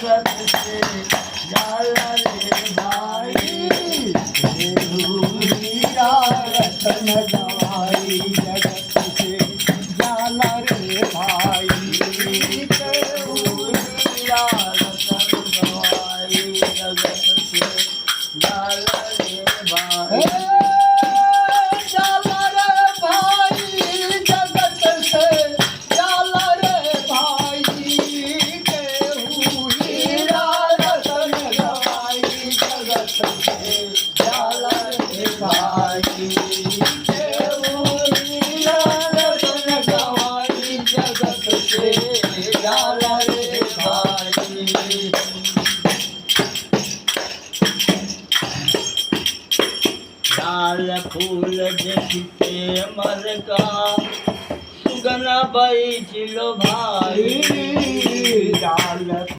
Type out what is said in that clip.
जगत से जाला रे भाई हीरा रतन गवाई जगत से जाला रे भाई हीरा रतन गवाई जगत से जाला रे भाई जाला रे भाई जगत से जाला रे भाई केहू हीरा रतन गवाई जगत से जाला रे भाई केहू हीरा रतन गवाई जगत से जाला रे भाई। लाल फूल देखते मर का सुगना बैठिलो भाई लाल